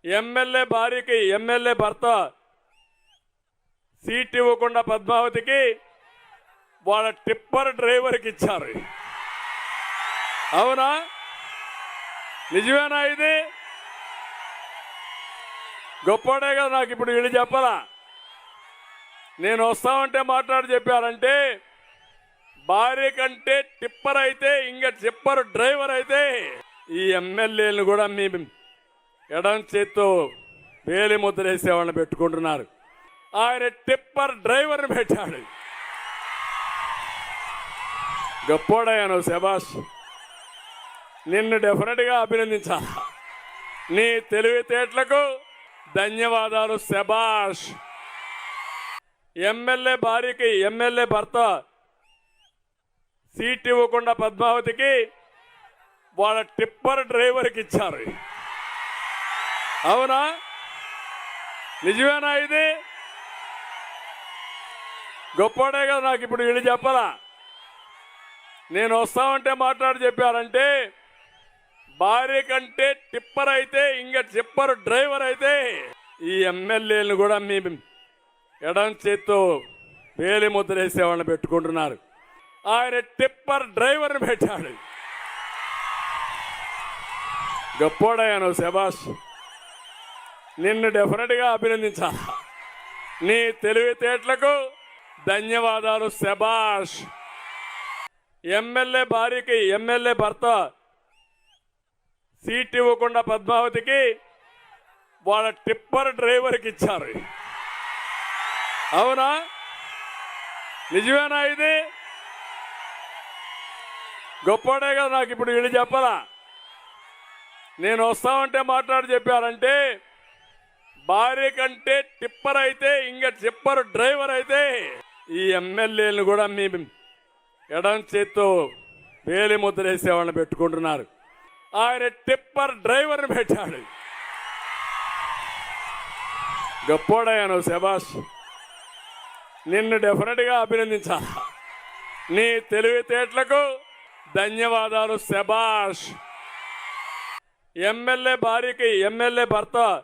MLA భార్యకి MLA భర్త seat ఇవ్వకుండా పద్మావతికి వాళ్ళ టిప్పర్ డ్రైవర్కి ఇచ్చారు. అవునా? నిజమేనా? ఇది గొప్పడే కదా. నాకు ఇప్పుడు వీళ్ళు చెప్పాలా? నేను వస్తామంటే మాట్లాడి చెప్పారంటే భార్య కంటే టిప్పర్ అయితే ఇంకా టిప్పర్ డ్రైవర్ అయితే ఈ ఎమ్మెల్యేలను కూడా మీ ఎడం చేత్తో పేలి ముద్రేసేవాళ్ళని పెట్టుకుంటున్నారు. ఆయన టిప్పర్ డ్రైవర్ని పెట్టాడు. గొప్పోడయ్యాను. శబాష్. నిన్ను డెఫినెట్గా అభినందించాలి. నీ తెలివితేటలకు ధన్యవాదాలు. శబాష్. ఎమ్మెల్యే భార్యకి ఎమ్మెల్యే భర్త సీట్ ఇవ్వకుండా పద్మావతికి వాళ్ళ టిప్పర్ డ్రైవర్కి ఇచ్చారు. అవునా? నిజమేనా? ఇది గొప్పడే కదా. నాకు ఇప్పుడు వీళ్ళు చెప్పాలా? నేను వస్తామంటే మాట్లాడి చెప్పారంటే భార్య కంటే టిప్పర్ అయితే ఇంకా టిప్పర్ డ్రైవర్ అయితే ఈ ఎమ్మెల్యేలను కూడా మీ ఎడం చేత్తో పేలి ముద్రేసేవాళ్ళని పెట్టుకుంటున్నారు. ఆయన టిప్పర్ డ్రైవర్ని పెట్టాడు. గొప్పోడయ్యాను. శబాష్. నిన్ను డెఫినెట్గా అభినందించాలి. నీ తెలివితేటలకు ధన్యవాదాలు. శబాష్. ఎమ్మెల్యే భార్యకి ఎమ్మెల్యే భర్త సీట్ ఇవ్వకుండా పద్మావతికి వాళ్ళ టిప్పర్ డ్రైవర్కి ఇచ్చారు. అవునా? నిజమేనా? ఇది గొప్పడే కదా. నాకు ఇప్పుడు వీళ్ళు చెప్పాలా? నేను వస్తామంటే మాట్లాడి చెప్పారంటే భార్య కంటే టిప్పర్ అయితే ఇంకా టిప్పర్ డ్రైవర్ అయితే ఈ ఎమ్మెల్యేలను కూడా మీ ఎడం చేత్తో పేలి ముద్రేసేవాళ్ళని పెట్టుకుంటున్నారు. ఆయన టిప్పర్ డ్రైవర్ని పెట్టాడు. గొప్పోడయ్యాను. శబాష్. నిన్ను డెఫినెట్గా అభినందించాలి. నీ తెలివితేటలకు ధన్యవాదాలు. శబాష్. ఎమ్మెల్యే భార్యకి ఎమ్మెల్యే భర్త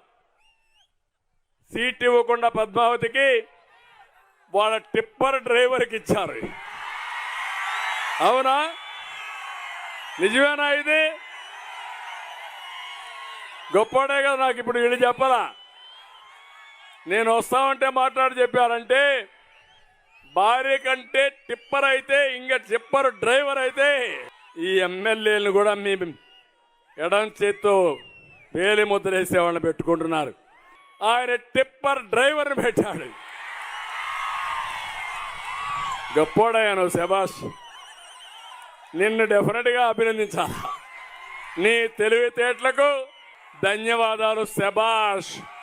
సీట్ ఇవ్వకుండా పద్మావతికి వాళ్ళ టిప్పర్ డ్రైవర్కి ఇచ్చారు. అవునా? నిజమేనా? ఇది గొప్పడే కదా. నాకు ఇప్పుడు వీళ్ళు చెప్పాలా? నేను వస్తామంటే మాట్లాడి చెప్పారంటే భార్య కంటే టిప్పర్ అయితే ఇంకా టిప్పర్ డ్రైవర్ అయితే ఈ ఎమ్మెల్యేలను కూడా మీ ఎడం చేత్తో పేలి ముద్రేసేవాళ్ళని పెట్టుకుంటున్నారు. ఆయన టిప్పర్ డ్రైవర్ని పెట్టాడు. గొప్పోడయ్యాను. శబాష్. నిన్ను డెఫినెట్గా అభినందించాలి. నీ తెలివితేటలకు ధన్యవాదాలు. శబాష్.